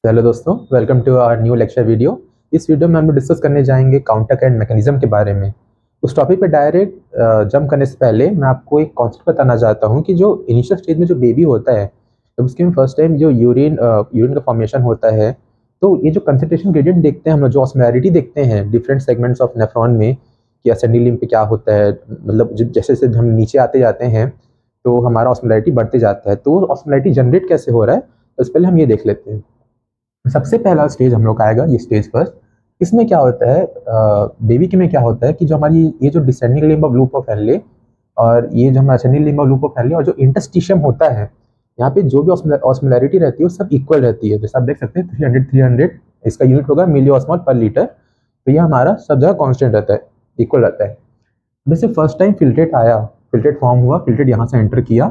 Hello दोस्तों, welcome to our new lecture video. इस video में हम लोग डिस्कस करने जाएंगे काउंटर करंट मैकेनिज्म के बारे में। उस टॉपिक पे डायरेक्ट जंप करने से पहले मैं आपको एक कॉन्सेप्ट बताना चाहता हूँ कि जो इनिशियल स्टेज में जो बेबी होता है, जब उसके में फर्स्ट टाइम जो यूरिन का फॉर्मेशन होता है, तो ये जो कंसंट्रेशन ग्रेडियंट देखते हैं हम लोग, जो ऑस्मोलैरिटी देखते हैं डिफरेंट सेगमेंट्स ऑफ नेफ्रॉन में कि असेंडिंग लिम्ब पे क्या होता है, मतलब जैसे जैसे हम नीचे आते जाते हैं तो हमारा ऑस्मोलैरिटी बढ़ते जाता है। तो ऑस्मोलैरिटी जनरेट कैसे हो रहा है, उससे पहले हम ये देख लेते हैं। सबसे पहला स्टेज हम लोग का आएगा, ये स्टेज फर्स्ट। इसमें क्या होता है, बेबी के में क्या होता है कि जो हमारी ये जो descending limb of loop of Henley और ये जो हमारा ascending limb of loop of Henley और जो इंटरस्टिशियम होता है, यहाँ पे जो भी ऑस्मोलैरिटी रहती है वो सब इक्वल रहती है। जैसे आप देख सकते हैं 300 इसका यूनिट होगा मिली ऑस्मोल पर लीटर। तो ये हमारा सब जगह कॉन्स्टेंट रहता है, इक्वल रहता है। जैसे फर्स्ट टाइम फिल्ट्रेट आया, फिल्ट्रेट फॉर्म हुआ, फिल्ट्रेट यहाँ से एंटर किया,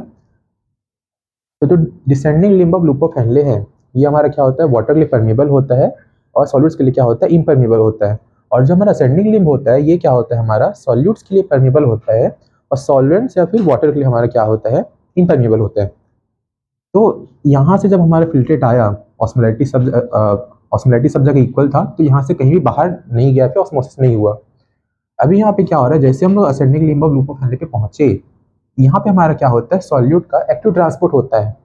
तो जो descending limb of loop of Henley है, ये हमारा क्या होता है, वाटर के लिए परमेबल होता है और सॉल्यूट्स के लिए क्या होता है, इम्परमेबल होता है। और जो हमारा असेंडिंग लिम्ब होता है, ये क्या होता है, हमारा सॉल्यूट्स के लिए परमेबल होता है और सॉल्वेंट्स या फिर वाटर के लिए हमारा क्या होता है, इम्परमेबल होता है। तो यहाँ से जब हमारा फिल्ट्रेट आया, ऑस्मोलैरिटी सब जगह इक्वल था, तो यहाँ से कहीं भी बाहर नहीं गया, फिर ऑस्मोसिस नहीं हुआ। अभी यहाँ पे क्या हो रहा है, जैसे हम लोग ascending limb of loop of Henley पे पहुंचे, यहाँ पे हमारा क्या होता है, सॉल्यूट का एक्टिव ट्रांसपोर्ट होता है।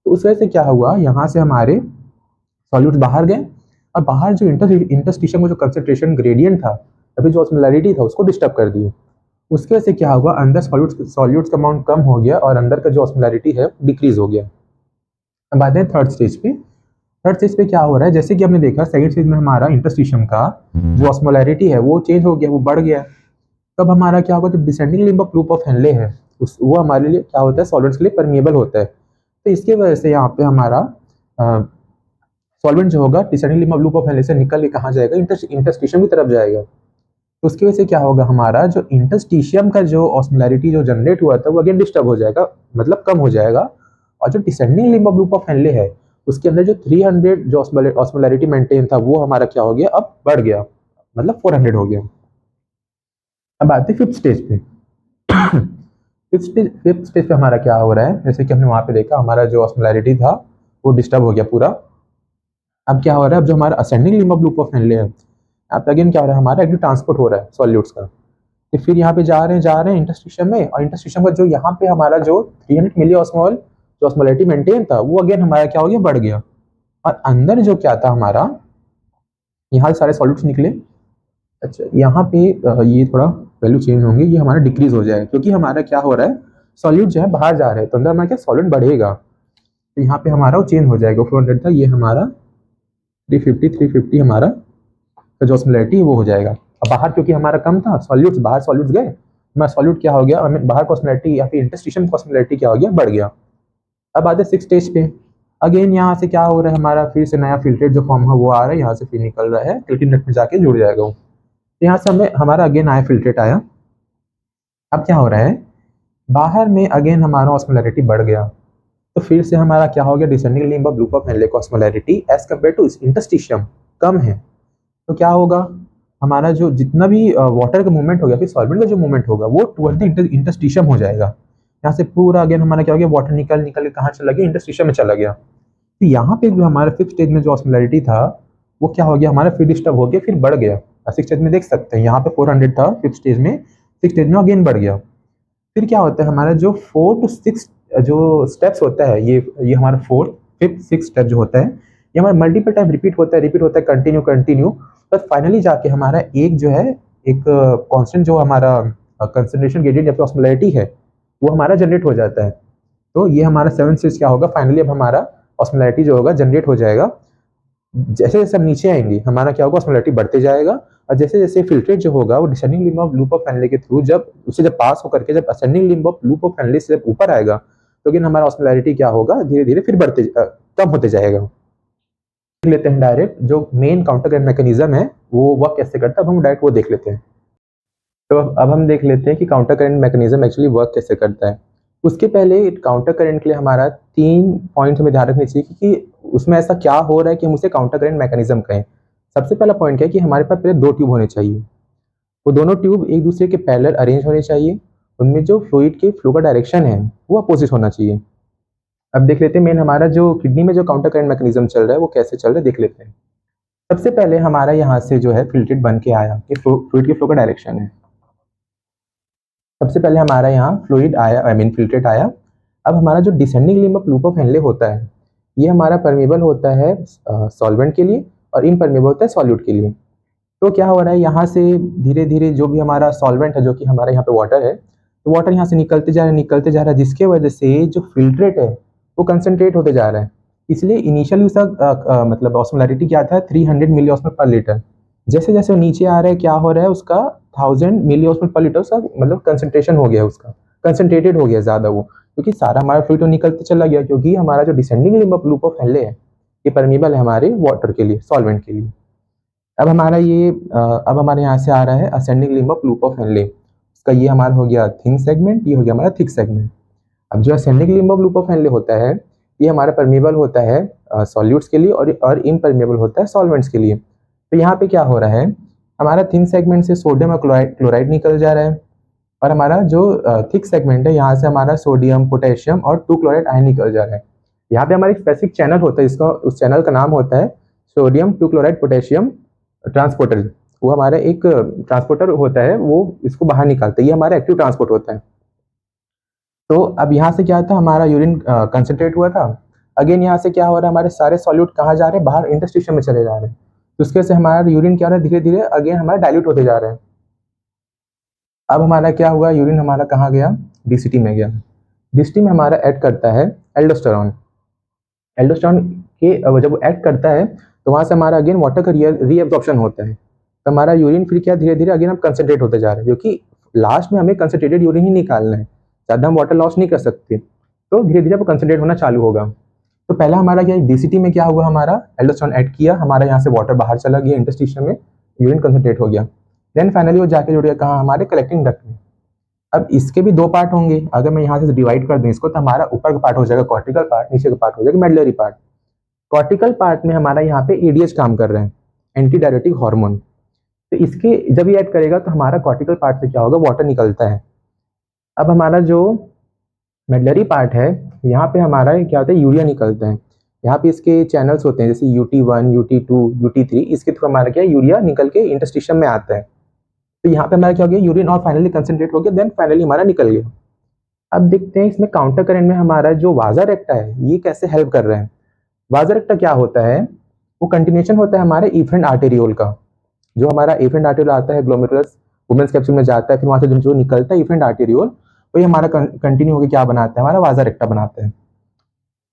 तो उस वजह से क्या हुआ, यहाँ से हमारे सॉल्यूट्स बाहर गए और बाहर जो इंटरस्टिशियम में जो कंसंट्रेशन ग्रेडियंट था, अभी जो ऑस्मोलैरिटी था, उसको डिस्टर्ब कर दिए। उसकी वजह से क्या हुआ, अंदर सॉल्यूट्स का अमाउंट कम हो गया और अंदर का जो ऑस्मोलैरिटी है डिक्रीज हो गया। अब आते हैं थर्ड स्टेज पे। थर्ड स्टेज पे क्या हो रहा है, जैसे कि हमने देखा सेकंड स्टेज में हमारा इंटरस्टिशियम का जो ऑस्मोलैरिटी है वो चेंज हो गया, वो बढ़ गया। तब हमारा क्या होगा, जो descending limb of loop of Henley है, वो हमारे लिए क्या होता है, सॉल्वेंट्स के लिए परमिएबल होता है। तो इसके वजह से यहाँ पे हमारा सॉल्वेंट जो होगा descending limb of loop of Henley से निकल के कहाँ जाएगा, इंटरस्टिशियम की तरफ जाएगा। तो उसकी वजह से क्या होगा, हमारा जो इंटरस्टिशियम का जो ऑस्मोलैरिटी जो जनरेट हुआ था वो अगेन डिस्टर्ब हो जाएगा, मतलब कम हो जाएगा। और जो descending limb of loop of Henley है, उसके अंदर जो 300 जो ऑस्मोलैरिटी मेंटेन था, वो हमारा क्या हो गया, अब बढ़ गया, मतलब 400 हो गया। अब आते फिफ्थ स्टेज पे। फिफ्थ स्टेज पे हमारा क्या हो रहा है, जैसे कि हमने वहां पे देखा, हमारा जो ऑस्मोलैरिटी था वो डिस्टर्ब हो गया पूरा। अब क्या हो रहा है, अब जो हमारा ascending limb of loop of Henley है, यहाँ पे अगेन क्या हो रहा है, हमारा एक्टिव ट्रांसपोर्ट हो रहा है सॉल्यूट्स का। तो फिर यहाँ पे जा रहे हैं इंटरस्टिशियम में, और इंटरस्टिशियम का जो यहाँ पे हमारा जो 300 मिली ऑस्मोल जो ऑस्मोलैरिटी मेंटेन था, वो अगेन हमारा क्या हो गया, बढ़ गया। और अंदर जो क्या था हमारा, यहाँ से सारे सॉल्यूट्स निकले। अच्छा, यहाँ पे ये थोड़ा वैल्यू चेंज होंगे, ये हमारा डिक्रीज हो जाएगा, क्योंकि हमारा क्या हो रहा है, सॉल्यूट जो है बाहर जा रहे हैं, तो अंदर हमारा क्या सॉल्यूट बढ़ेगा। तो यहाँ पे हमारा वो चेंज हो जाएगा, 400 था, ये हमारा 350 हमारा का जो ऑस्मोलैरिटी है वो हो जाएगा। अब बाहर क्योंकि हमारा कम था, सॉल्यूट्स बाहर सॉल्यूट्स गए, हमारा सॉल्यूट क्या हो गया, बाहर का ऑस्मोलैरिटी या फिर इंटरस्टिशियम का ऑस्मोलैरिटी क्या हो गया, बढ़ गया। अब आते सिक्स स्टेज पे। अगेन यहाँ से क्या हो रहा है, हमारा फिर से नया फिल्ट्रेट जो फॉर्म है वो आ रहा है, यहाँ से फिर निकल रहा है, क्लिटिन नट में जाके जुड़ जाएगा वो। तो यहाँ से हमें हमारा अगेन आया, फिल्ट्रेट आया। अब क्या हो रहा है, बाहर में अगेन हमारा ऑस्मोलैरिटी बढ़ गया। तो फिर से हमारा क्या हो गया, descending limb of loop of Henle का osmolarity as compare to interstitium कम है। तो क्या होगा, हमारा जो जितना भी वाटर का मूवमेंट होगा, फिर सॉल्वेंट का जो मूवमेंट होगा, वो टुवर्ड द इंटरस्टिशियम हो जाएगा। यहाँ से पूरा अगेन हमारा क्या हो गया, वाटर निकल निकल के कहाँ चला गया, इंटरस्टिशियम में चला गया। तो यहाँ पे जो हमारा फिफ्थ स्टेज में जो ऑस्मोलैरिटी था, वो क्या हो गया, हमारा फिर डिस्टर्ब हो गया, फिर बढ़ गया। सिक्स स्टेज में देख सकते हैं, यहाँ पे 400 था फिफ्थ स्टेज में, सिक्स स्टेज में अगेन बढ़ गया। फिर क्या होता है, हमारा जो 4 to 6 जो स्टेप्स होता है, ये हमारा फोर्थ फिफ्थ सिक्स स्टेप जो होता है, ये हमारा मल्टीपल टाइम रिपीट होता है, कंटिन्यू कंटिन्यू। बस फाइनली जाके हमारा एक जो है, एक कांस्टेंट जो हमारा कंसंट्रेशन ग्रेडियंट या फिर ऑस्मोलैरिटी है, वो हमारा जनरेट हो जाता है। तो ये हमारा सेवन स्टेज क्या होगा, फाइनली अब हमारा ऑस्मोलैरिटी जो होगा जनरेट हो जाएगा। जैसे जैसे हम नीचे आएंगे, हमारा क्या होगा, ऑस्मोलैरिटी बढ़ते जाएगा। और जैसे जैसे फिल्ट्रेट जो होगा, वो descending limb of loop of Henley के थ्रू जब पास होकर के जब ascending limb of loop of Henley से जब ऊपर आएगा, तो अगेन हमारा ऑस्मोलैरिटी क्या होगा, धीरे धीरे फिर कम होते जाएगा। देख लेते हैं डायरेक्ट जो मेन काउंटर करंट मैकेनिज्म है वो वर्क कैसे करता है, अब हम डायरेक्ट वो देख लेते हैं। तो अब हम देख लेते हैं कि counter current mechanism actually work कैसे करता है। उसके पहले काउंटर करंट के लिए हमारा 3 पॉइंट हमें ध्यान रखने चाहिए कि उसमें ऐसा क्या हो रहा है कि हम उसे काउंटर करंट मैकेनिज्म कहें। सबसे पहला पॉइंट क्या है कि हमारे पास पहले 2 ट्यूब होने चाहिए। वो दोनों ट्यूब एक दूसरे के पैरेलल अरेंज होने चाहिए। उनमें जो फ्लूइड के फ्लो का डायरेक्शन है वो अपोजिट होना चाहिए। अब देख लेते हैं मेन हमारा जो किडनी में जो काउंटर करंट मैकेनिज्म चल रहा है वो कैसे चल रहा है, देख लेते हैं। सबसे पहले हमारा यहाँ से जो है फिल्ट्रेट बन के आया कि फ्लूइड के फ्लो का डायरेक्शन है। सबसे पहले हमारा यहाँ फ्लूइड आया, आई मीन फिल्ट्रेट आया। अब हमारा जो descending limb of loop of Henley होता है, ये हमारा परमेबल होता है सॉल्वेंट के लिए और इम्परमेबल होता है सॉल्यूट के लिए। तो क्या हो रहा है, यहाँ से धीरे धीरे जो भी हमारा सॉल्वेंट है, जो कि हमारे यहाँ पे वाटर है, तो वाटर यहाँ से निकलते जा रहा है, जिसके वजह से जो फिल्ट्रेट है वो कंसनट्रेट होते जा रहा है। इसलिए इनिशियली उसका मतलब ऑस्मोलैरिटी क्या था, 300 मिली ऑस्मोल पर लीटर। जैसे जैसे वो नीचे आ रहा है, क्या हो रहा है, उसका 1000 मिली ऑस्मोल पर लीटर उसका मतलब कंसनट्रेशन हो गया, उसका कंसनट्रेटेड हो गया ज़्यादा वो, क्योंकि सारा हमारा फ्लूइड तो निकलते चला गया, क्योंकि हमारा जो descending limb of loop of Henley है ये परमीबल है हमारे वाटर के लिए, सॉल्वेंट के लिए। अब हमारे यहाँ से आ रहा है ascending limb of loop of Henley. इसका ये हमारा हो गया थिन सेगमेंट, ये हो गया हमारा थिक सेगमेंट। अब जो ascending limb of loop of Henley होता है, ये हमारा परमीबल होता है सॉल्यूट्स के लिए और इम्परमेबल होता है सॉल्वेंट्स के लिए। तो यहाँ पे क्या हो रहा है, हमारा थिन सेगमेंट से सोडियम और क्लोराइड निकल जा रहा है, और हमारा जो थिक सेगमेंट है, यहाँ से हमारा सोडियम, पोटेशियम और 2 क्लोराइड आयन निकल जा रहा है। यहाँ पे हमारा एक स्पेसिफिक चैनल होता है, इसका उस चैनल का नाम होता है सोडियम 2 क्लोराइड पोटेशियम ट्रांसपोर्टर। वो हमारा एक ट्रांसपोर्टर होता है, वो इसको बाहर निकालता है, ये हमारा एक्टिव ट्रांसपोर्ट होता है। तो अब यहाँ से क्या था, हमारा यूरिन कंसनट्रेट हुआ था। अगेन यहाँ से क्या हो रहा है, हमारे सारे सॉल्यूट कहाँ जा रहे हैं, बाहर इंटरस्टिशियम में चले जा रहे हैं। तो उसके से हमारा यूरिन क्या हो रहा है, धीरे धीरे अगेन हमारा डाइल्यूट होते जा रहे हैं। अब हमारा क्या हुआ, यूरिन हमारा कहाँ गया, डीसीटी में गया। डीसीटी में हमारा ऐड करता है एल्डोस्टेरॉन। एल्डोस्टेरॉन के जब वो ऐड करता है, तो वहाँ से हमारा अगेन वाटर का रीएब्जॉर्प्शन होता है। तो हमारा यूरिन फिर क्या धीरे धीरे अगेन हम कंसनट्रेट होते जा रहे हैं, क्योंकि लास्ट में हमें कंसनट्रेटेड यूरिन ही निकालना है, ज़्यादा हम वाटर लॉस नहीं कर सकते। तो धीरे धीरे वो कंसनट्रेट होना चालू होगा। तो पहला हमारा क्या, डीसीटी में क्या हुआ, हमारा एल्डोस्टेरॉन ऐड किया, हमारा यहाँ से वाटर बाहर चला गया इंटरस्टिशियम में, यूरिन कंसनट्रेट हो गया। देन फाइनली वो जाके जुड़ गया कहाँ, हमारे कलेक्टिंग डक्ट में। अब इसके भी दो पार्ट होंगे, अगर मैं यहाँ से डिवाइड कर दूँ इसको, तो हमारा ऊपर का पार्ट हो जाएगा कॉर्टिकल पार्ट, नीचे का पार्ट हो जाएगा मेडुलरी पार्ट। कॉर्टिकल पार्ट में हमारा यहाँ पे एडीएच काम कर रहे हैं, एंटी डायरेटिक हार्मोन। तो इसके जब ये ऐड करेगा तो हमारा कॉर्टिकल पार्ट से क्या होगा, वाटर निकलता है। अब हमारा जो मेडलरी पार्ट है, यहाँ पे हमारा क्या होता है, यूरिया निकलता है। यहाँ पे इसके चैनल्स होते हैं, जैसे UT1, UT2, UT3, इसके थ्रू हमारा क्या यूरिया निकल के इंटरस्टिशियम में आता है। तो यहाँ पे हमारा क्या हो गया, यूरिन और फाइनली कंसनट्रेट हो गया, देन फाइनली हमारा निकल गया। अब देखते हैं इसमें काउंटर करंट में हमारा जो वाजा रेक्टा है ये कैसे हेल्प कर रहे हैं। वाजा रेक्टा क्या होता है, वो कंटिन्यूएशन होता है हमारे इफरेंट आर्टेरियोल का। जो हमारा इफरेंट आर्टेरियोल आता है ग्लोमेरुलस वुमेन्स कैप्सूल में जाता है, फिर वहाँ से जो निकलता है इफरेंट आर्टेरियोल, वही हमारा कंटिन्यू होकर क्या बनाता है, हमारा वाजा रेक्टा बनाता है।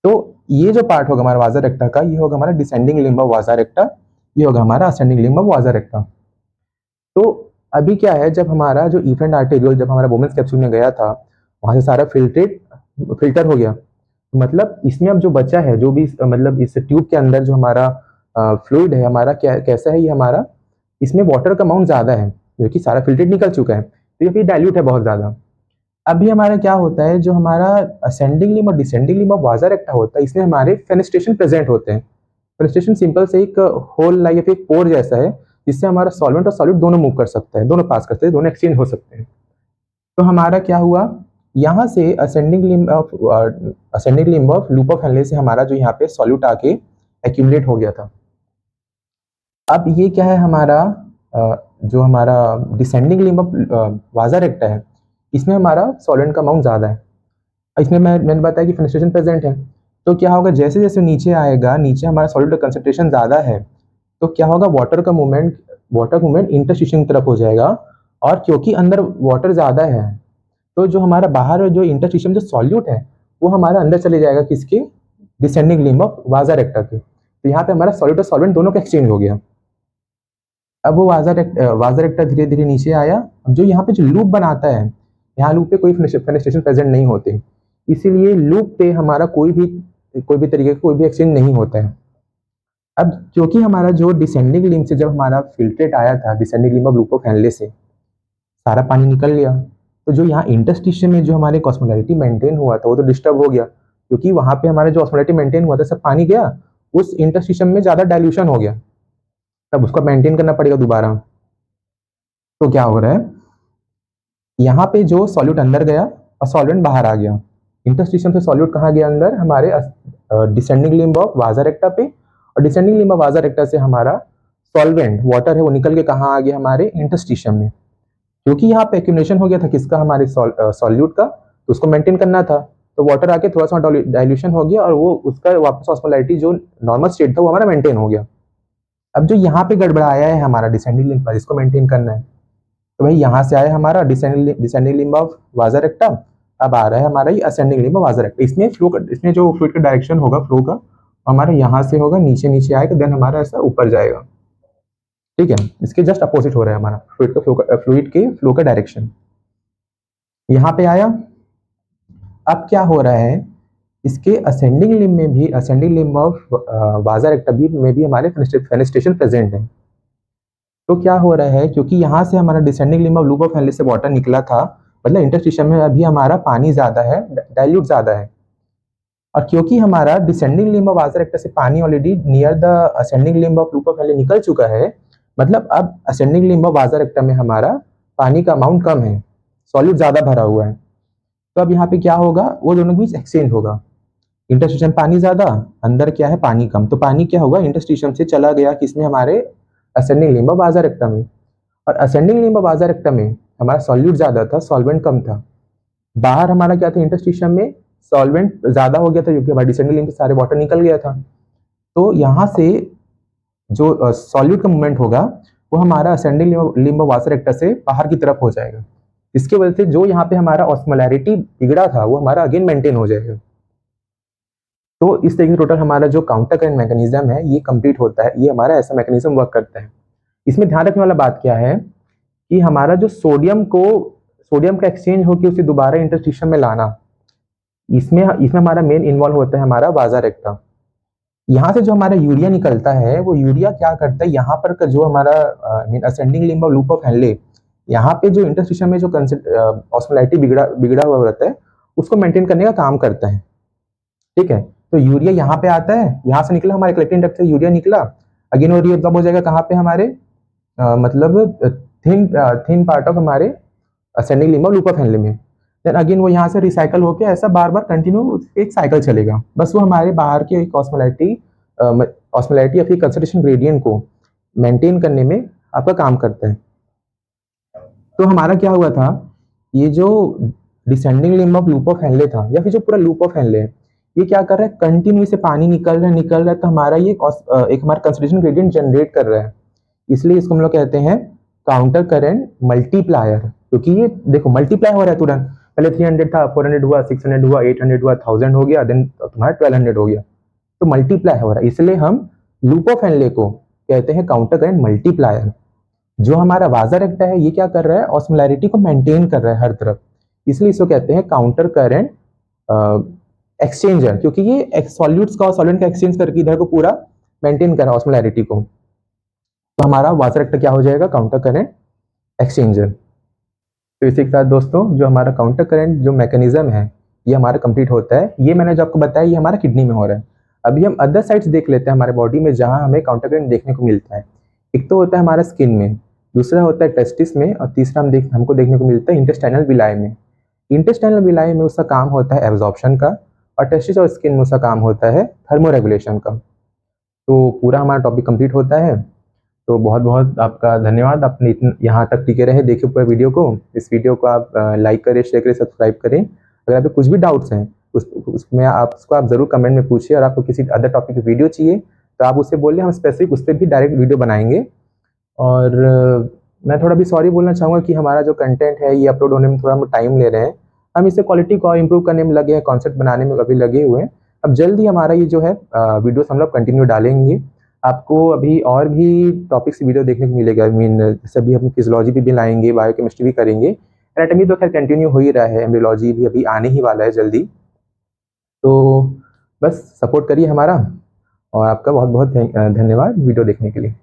तो ये जो पार्ट होगा हमारा वाजा रेक्टा का, ये होगा हमारा डिसेंडिंग लिम्ब ऑफ वाजा रेक्टा, ये होगा हमारा असेंडिंग लिम्ब ऑफ वाजा रेक्टा। तो अभी क्या है, जब हमारा जो इफरेंट आर्टेरियोल जब हमारा वुमेन्स कैप्सूल में गया था, वहाँ से सारा फिल्टर हो गया। मतलब इसमें अब जो बचा है, जो भी मतलब इस ट्यूब के अंदर जो हमारा फ्लूइड है हमारा, क्या कैसा है ये हमारा, इसमें वाटर का अमाउंट ज़्यादा है, क्योंकि सारा फिल्ट्रेट निकल चुका है, तो ये फिर डाइल्यूट है बहुत ज़्यादा। अभी हमारा क्या होता है, जो हमारा असेंडिंग लिम्ब और डिसेंडिंग लिम्ब ऑफ वाजा रेक्टा होता है, इसमें हमारे फेनेस्ट्रेशन प्रेजेंट होते हैं। फेनेस्ट्रेशन सिंपल से एक होल या फिर पोर जैसा है, जिससे हमारा सॉल्वेंट और सॉल्यूट दोनों मूव कर सकता है, दोनों पास करते हैं, दोनों एक्सचेंज हो सकते हैं। तो हमारा क्या हुआ, यहाँ से ascending limb of loop of Henley से हमारा जो यहाँ पे सॉल्यूट आके एक्यूमुलेट हो गया था। अब ये क्या है हमारा, जो हमारा डिसेंडिंग लिम्ब ऑफ वाजा रेक्टा है, इसमें हमारा सॉल्वेंट का अमाउंट ज़्यादा है। इसमें मैंने बताया कि फेनेस्ट्रेशन प्रेजेंट है। तो क्या होगा, जैसे जैसे नीचे आएगा, नीचे हमारा सॉल्यूट का कंसंट्रेशन ज़्यादा है, तो क्या होगा, वाटर मूवमेंट इंटरस्टिशियम की तरफ हो जाएगा। और क्योंकि अंदर वाटर ज़्यादा है, तो जो हमारा बाहर जो इंटरस्टिशियम जो सॉल्यूट है, वो हमारा अंदर चले जाएगा, किसके, डिसेंडिंग लिम्ब ऑफ वाजा रेक्टा के। तो यहाँ पे हमारा सॉल्यूट और सॉल्वेंट दोनों का एक्सचेंज हो गया। अब वो वाजा रेक्टा धीरे धीरे नीचे आया। जो यहाँ पे जो लूप बनाता है, यहाँ लूप पे कोई फेनेस्ट्रेशन प्रेजेंट नहीं होते, इसीलिए लूप पे हमारा कोई भी तरीके का कोई भी एक्सचेंज नहीं होता है। अब क्योंकि हमारा जो डिसेंडिंग लिम्ब से जब हमारा फिल्ट्रेट आया था, descending limb of loop of Henley से सारा पानी निकल गया, तो जो यहाँ इंटरस्टिशियम में जो हमारे ऑस्मोलैरिटी मेंटेन हुआ था वो तो डिस्टर्ब हो गया, क्योंकि वहाँ पे हमारा जो ऑस्मोलैरिटी मेंटेन हुआ था सब पानी गया, उस इंटरस्टिशियम में ज़्यादा डाइल्यूशन हो गया, तब उसको मेंटेन करना पड़ेगा दोबारा। तो क्या हो रहा है, यहाँ पे जो सॉल्यूट अंदर गया और सॉल्वेंट बाहर आ गया, इंटरस्टिशियम से सॉल्यूट कहाँ गया अंदर, हमारे डिसेंडिंग लिम्ब ऑफ वाजा रेक्टा पे, और डिसेंडिंग लिम्ब ऑफ वाजा रेक्टा से हमारा सॉल्वेंट वाटर है वो निकल के कहाँ आ गया, हमारे इंटरस्टिशियम में। क्योंकि यहाँ पे एक्यूमुलेशन हो गया था किसका, हमारे सॉल्यूट का, तो उसको मेंटेन करना था, तो वाटर आके थोड़ा सा डाइल्यूशन हो गया और वो उसका वापस ऑस्मोलैरिटी जो नॉर्मल स्टेट था वो हमारा मेंटेन हो गया। अब जो यहाँ पे गड़बड़ाया है हमारा डिसेंडिंग लिम्ब पर, इसको मेंटेन करना है, तो भाई यहाँ से आया हमारा डिसेंडिंग लिम्ब ऑफ वाजा रेक्टा, अब आ रहा है हमारा ये असेंडिंग लिम्ब ऑफ वाजा रेक्टा। इसमें फ्लो का, इसमें जो फ्लूइड का डायरेक्शन होगा फ्लो का, हमारा यहाँ से होगा, नीचे नीचे आएगा, देन हमारा ऐसा ऊपर जाएगा, ठीक है। इसके जस्ट अपोजिट हो रहा है हमारा फ्लूइड के फ्लो का डायरेक्शन। यहाँ पे आया, अब क्या हो रहा है, इसके असेंडिंग लिम्ब में भी, असेंडिंग लिम्ब ऑफ वाजा रेक्टा में भी हमारे फेनेस्ट्रेशन प्रेजेंट है। तो क्या हो रहा है, क्योंकि यहाँ से हमारा descending limb of loop of Henley से वाटर निकला था, मतलब इंटरस्टिशियम में अभी हमारा पानी ज्यादा है, डाइल्यूट ज्यादा है, और क्योंकि हमारा डिसेंडिंग लिम्ब ऑफ वाजा रेक्टा से पानी already near the ascending limb of loop of Henley निकल चुका है, मतलब अब असेंडिंग लिम्ब ऑफ वाजा रेक्टा में हमारा पानी का अमाउंट कम है, सॉल्यूट ज्यादा भरा हुआ है। तो अब यहाँ पे क्या होगा, वो दोनों के बीच एक्सचेंज होगा, इंटरस्टिशियम पानी ज्यादा, अंदर क्या है, पानी कम, तो पानी क्या होगा, इंटरस्टिशियम से चला गया किसमें, हमारे असेंडिंग लिम्ब ऑफ वाजा रेक्टा में, और असेंडिंग लिम्ब ऑफ वाजा रेक्टा में हमारा सॉल्यूट ज्यादा था, सॉल्वेंट कम था। बाहर हमारा क्या था, इंटरस्टिशियम में सॉल्वेंट ज्यादा हो गया था क्योंकि हमारे डिसेंडिंग लिम्ब से सारे वाटर निकल गया था। तो यहाँ से जो सॉल्यूट का मूवमेंट होगा वो हमारा असेंडिंग लिम्ब ऑफ वाजा रेक्टा से बाहर की तरफ हो जाएगा, इसकी वजह से जो यहाँ पे हमारा ऑस्मोलैरिटी बिगड़ा था वो हमारा अगेन मेंटेन हो जाएगा। तो इस तरीके से टोटल हमारा जो काउंटर करंट मैकेनिज्म है ये कंप्लीट होता है, ये हमारा ऐसा मैकेनिज्म वर्क करता है। इसमें ध्यान रखने वाला बात क्या है कि हमारा जो सोडियम का एक्सचेंज होकर उसे दोबारा इंटरस्टिशियम में लाना, इसमें हमारा मेन इन्वॉल्व होता है हमारा वाजा रेक्टा। यहाँ से जो हमारा यूरिया निकलता है वो यूरिया क्या करता है, यहाँ पर का जो हमारा ascending limb of loop of Henley, यहाँ पे जो इंटरस्टिशियम में जो ऑस्मोलैरिटी बिगड़ा हुआ रहता है उसको मेंटेन करने का काम करता है, ठीक है। तो यूरिया यहाँ पे आता है, यहाँ से निकला हमारे कलेक्टिंग डक्ट से यूरिया निकला, अगेन वो रीअब्सॉर्ब हो जाएगा कहाँ पे, हमारे मतलब थिन पार्ट ऑफ हमारे ascending limb of loop of Henley में, देन अगेन वो यहाँ से रिसाइकल होकर ऐसा बार बार कंटिन्यू एक साइकिल चलेगा, बस वो हमारे बाहर के एक ऑस्मोलैरिटी या फिर कंसंट्रेशन ग्रेडियंट को मेंटेन करने में आपका काम करता है। तो हमारा क्या हुआ था, ये जो descending limb of loop of Henley था या फिर जो पूरा लूप ऑफ हेनले है, ये क्या कर रहा है, कंटिन्यू से पानी निकल रहा है, तो हमारा ये एक हमारा कंसंट्रेशन ग्रेडियंट जनरेट कर रहा है, इसलिए इसको हम लोग कहते हैं काउंटर करंट मल्टीप्लायर, क्योंकि ये देखो मल्टीप्लाई हो रहा है तुरंत, पहले 300 था, 400 हुआ, 600 हुआ, 800 हुआ, 1000 हो गया, देन तुम्हारा 1200 हो गया, तो मल्टीप्लाई हो रहा है, इसलिए हम लूप ऑफ हेनले को कहते हैं काउंटर करंट मल्टीप्लायर। जो हमारा वाजा रेक्टा है ये क्या कर रहा है, ऑस्मोलैरिटी को मेंटेन कर रहा है हर तरफ, इसलिए इसको कहते हैं काउंटर करंट एक्सचेंजर, क्योंकि ये सॉल्यूट्स का सॉल्वेंट का एक्सचेंज करके इधर को पूरा मेंटेन कर रहा है ऑस्मोलैरिटी को। तो हमारा वाजा रेक्टा क्या हो जाएगा, काउंटर करंट एक्सचेंजर। तो इसी के साथ दोस्तों जो हमारा काउंटर करंट जो मैकेनिज्म है ये हमारा कंप्लीट होता है। ये मैंने जो आपको बताया ये हमारा किडनी में हो रहा है। अभी हम अदर साइड्स देख लेते हैं हमारे बॉडी में जहाँ हमें काउंटर करंट देखने को मिलता है। एक तो होता है हमारा स्किन में, दूसरा होता है टेस्टिस में, और तीसरा हमको देखने को मिलता है इंटेस्टाइनल विलाय में। इंटेस्टाइनल विलाय में उसका काम होता है एब्जॉर्प्शन का, और टेस्टिस और स्किन में उसका काम होता है थर्मोरेगुलेशन का। तो पूरा हमारा टॉपिक कंप्लीट होता है। तो बहुत बहुत आपका धन्यवाद, आपने यहाँ तक टिके रहे, देखिए पूरा वीडियो को। इस वीडियो को आप लाइक करें, शेयर करें, सब्सक्राइब करें। अगर आपको कुछ भी डाउट्स हैं उसमें आप ज़रूर कमेंट में पूछिए, और आपको किसी अदर टॉपिक की वीडियो चाहिए तो आप उससे बोलिए, हम स्पेसिफिक उस पर भी डायरेक्ट वीडियो बनाएंगे। और मैं थोड़ा भी सॉरी बोलना चाहूँगा कि हमारा जो कंटेंट है ये अपलोड होने में थोड़ा हम टाइम ले रहे हैं। हम इससे क्वालिटी को इम्प्रूव करने में लगे हैं, कॉन्सेप्ट बनाने में अभी लगे हुए हैं। अब जल्द ही हमारा ये जो है वीडियोस हम लोग कंटिन्यू डालेंगे। आपको अभी और भी टॉपिक्स वीडियो देखने को मिलेगा। आई मीन जैसे अभी हम फिजियोलॉजी भी लाएंगे, बायोकेमिस्ट्री भी करेंगे, एनाटॉमी तो खैर कंटिन्यू हो ही रहा है, एम्ब्रियोलॉजी भी अभी आने ही वाला है जल्दी। तो बस सपोर्ट करिए हमारा, और आपका बहुत बहुत धन्यवाद वीडियो देखने के लिए।